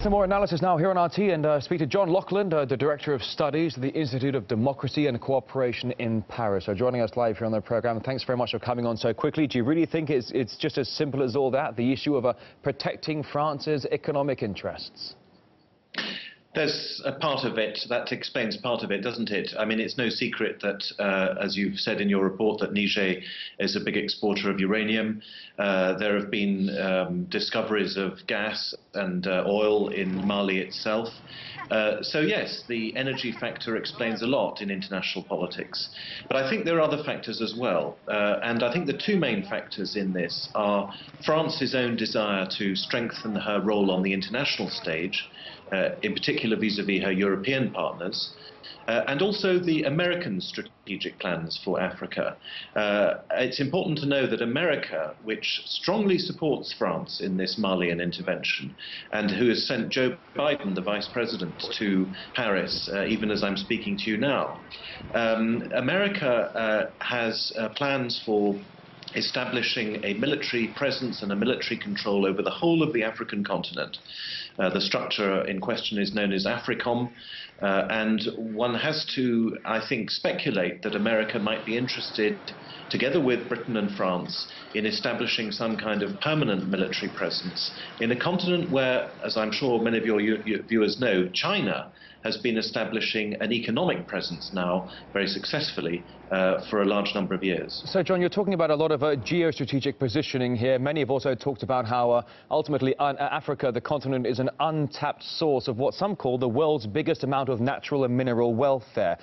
Some more analysis now here on RT and speak to John Laughland, the Director of Studies at the Institute of Democracy and Cooperation in Paris. So joining us live here on the programme. Thanks very much for coming on so quickly. Do you really think it's just as simple as all that, the issue of protecting France's economic interests? There's a part of it that explains part of it, doesn't it? I mean, it's no secret that, as you've said in your report, that Niger is a big exporter of uranium. There have been discoveries of gas and oil in Mali itself. So yes, the energy factor explains a lot in international politics. But I think there are other factors as well. And I think the two main factors in this are France's own desire to strengthen her role on the international stage, in particular vis-à-vis her European partners, and also the American strategic plans for Africa. It's important to know that America, which strongly supports France in this Malian intervention, and who has sent Joe Biden, the Vice President, to Paris, even as I'm speaking to you now, America has plans for establishing a military presence and a military control over the whole of the African continent. The structure in question is known as AFRICOM, and one has to, I think, speculate that America might be interested, together with Britain and France, in establishing some kind of permanent military presence in a continent where, as I'm sure many of your viewers know, China has been establishing an economic presence now very successfully for a large number of years. So, John, you're talking about a lot of geostrategic positioning here. Many have also talked about how ultimately Africa, the continent, is an untapped source of what some call the world's biggest amount of natural and mineral wealth there.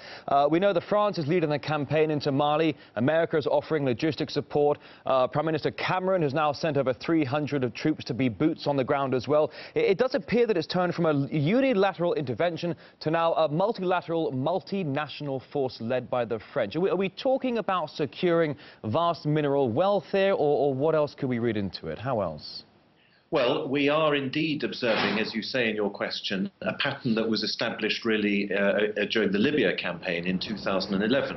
We know that France is leading the campaign into Mali. America is offering logistic support. Prime Minister Cameron has now sent over 300 of troops to be boots on the ground as well. It does appear that it's turned from a unilateral intervention to now a multilateral, multinational force led by the French. Are we talking about securing vast mineral wealth here, or what else could we read into it? How else? Well, we are indeed observing, as you say in your question, a pattern that was established really during the Libya campaign in 2011,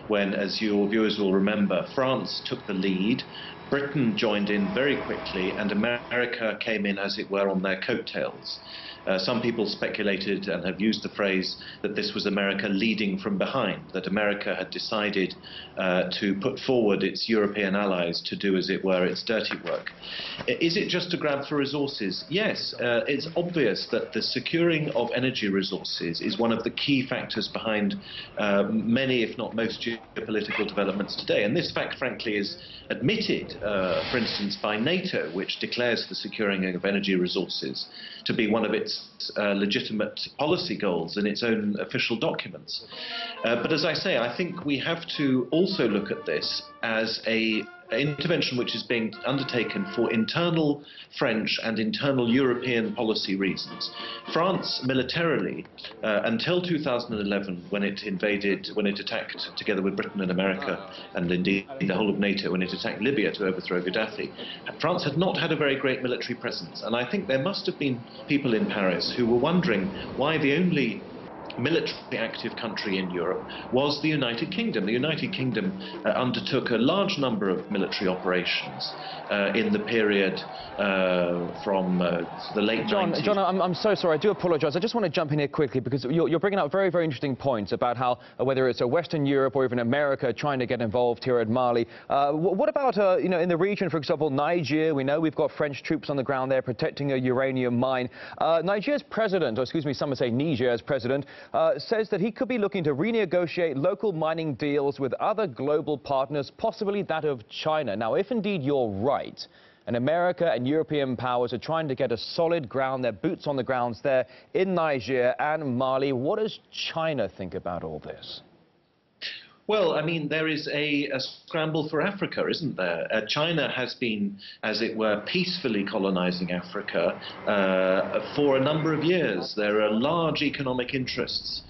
when, as your viewers will remember, France took the lead, Britain joined in very quickly, and America came in, as it were, on their coattails. Some people speculated and have used the phrase that this was America leading from behind, that America had decided to put forward its European allies to do, as it were, its dirty work. Is it just a grab for resources? Yes, it's obvious that the securing of energy resources is one of the key factors behind many, if not most, geopolitical developments today. And this fact, frankly, is admitted, for instance, by NATO, which declares the securing of energy resources to be one of its legitimate policy goals in its own official documents. But as I say, I think we have to also look at this as an intervention which is being undertaken for internal French and internal European policy reasons. France militarily, until 2011, when it attacked together with Britain and America, and indeed the whole of NATO, when it attacked Libya to overthrow Gaddafi, France had not had a very great military presence. And I think there must have been people in Paris who were wondering why the only militarily active country in Europe was the United Kingdom. The United Kingdom undertook a large number of military operations in the period from the late 90s. John, I'm so sorry. I do apologise. I just want to jump in here quickly because you're bringing up very, very interesting points about how, whether it's Western Europe or even America trying to get involved here at Mali. What about, you know, in the region, for example, Niger? We know we've got French troops on the ground there protecting a uranium mine. Niger's president, or excuse me, some would say Niger's president, says that he could be looking to renegotiate local mining deals with other global partners, possibly that of China. Now, if indeed you're right, and America and European powers are trying to get a solid ground, their boots on the grounds there in Niger and Mali, what does China think about all this? Well, I mean, there is a scramble for Africa, isn't there? China has been, as it were, peacefully colonizing Africa for a number of years. There are large economic interests,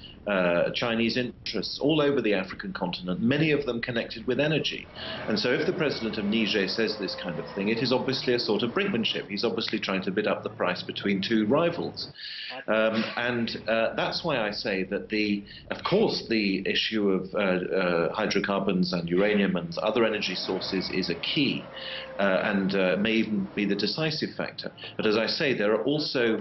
Chinese interests, all over the African continent, many of them connected with energy. And so if the president of Niger says this kind of thing, it is obviously a sort of brinkmanship. He's obviously trying to bid up the price between two rivals. That's why I say that, of course, the issue of hydrocarbons and uranium and other energy sources is a key and may even be the decisive factor. But as I say, there are also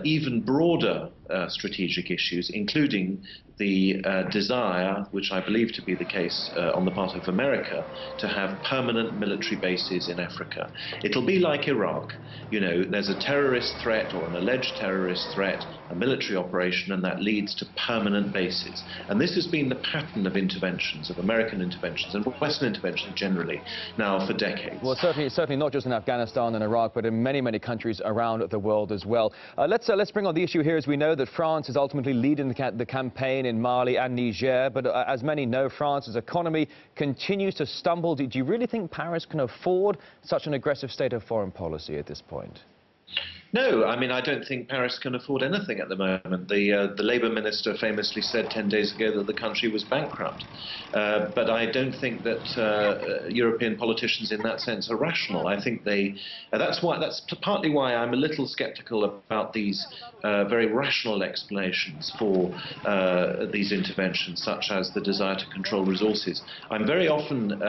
even broader strategic issues, including the desire, which I believe to be the case on the part of America, to have permanent military bases in Africa. It'll be like Iraq. You know, there's a terrorist threat or an alleged terrorist threat, a military operation, and that leads to permanent bases. And this has been the pattern of interventions, of American interventions and Western interventions generally, now for decades. Well, certainly not just in Afghanistan and Iraq, but in many, many countries around the world as well. Let's bring on the issue here. As we know that France is ultimately leading the campaign in Mali and Niger, but as many know, France's economy continues to stumble. Do you really think Paris can afford such an aggressive state of foreign policy at this point? No, I mean, I don't think Paris can afford anything at the moment. The Labour minister famously said 10 days ago that the country was bankrupt. But I don't think that European politicians in that sense are rational. I think that's partly why I'm a little sceptical about these very rational explanations for these interventions, such as the desire to control resources. I'm very often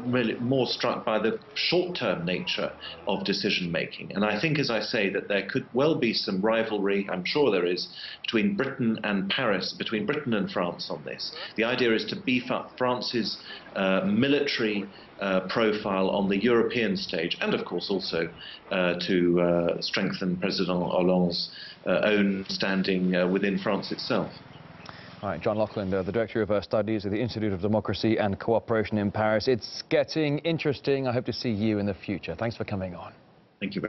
really more struck by the short-term nature of decision-making. And I think, as I say, that there could well be some rivalry, I'm sure there is, between Britain and Paris, between Britain and France on this. The idea is to beef up France's military profile on the European stage, and of course also to strengthen President Hollande's own standing within France itself. All right, John Laughland, the Director of Studies at the Institute of Democracy and Cooperation in Paris. It's getting interesting. I hope to see you in the future. Thanks for coming on. Thank you very much.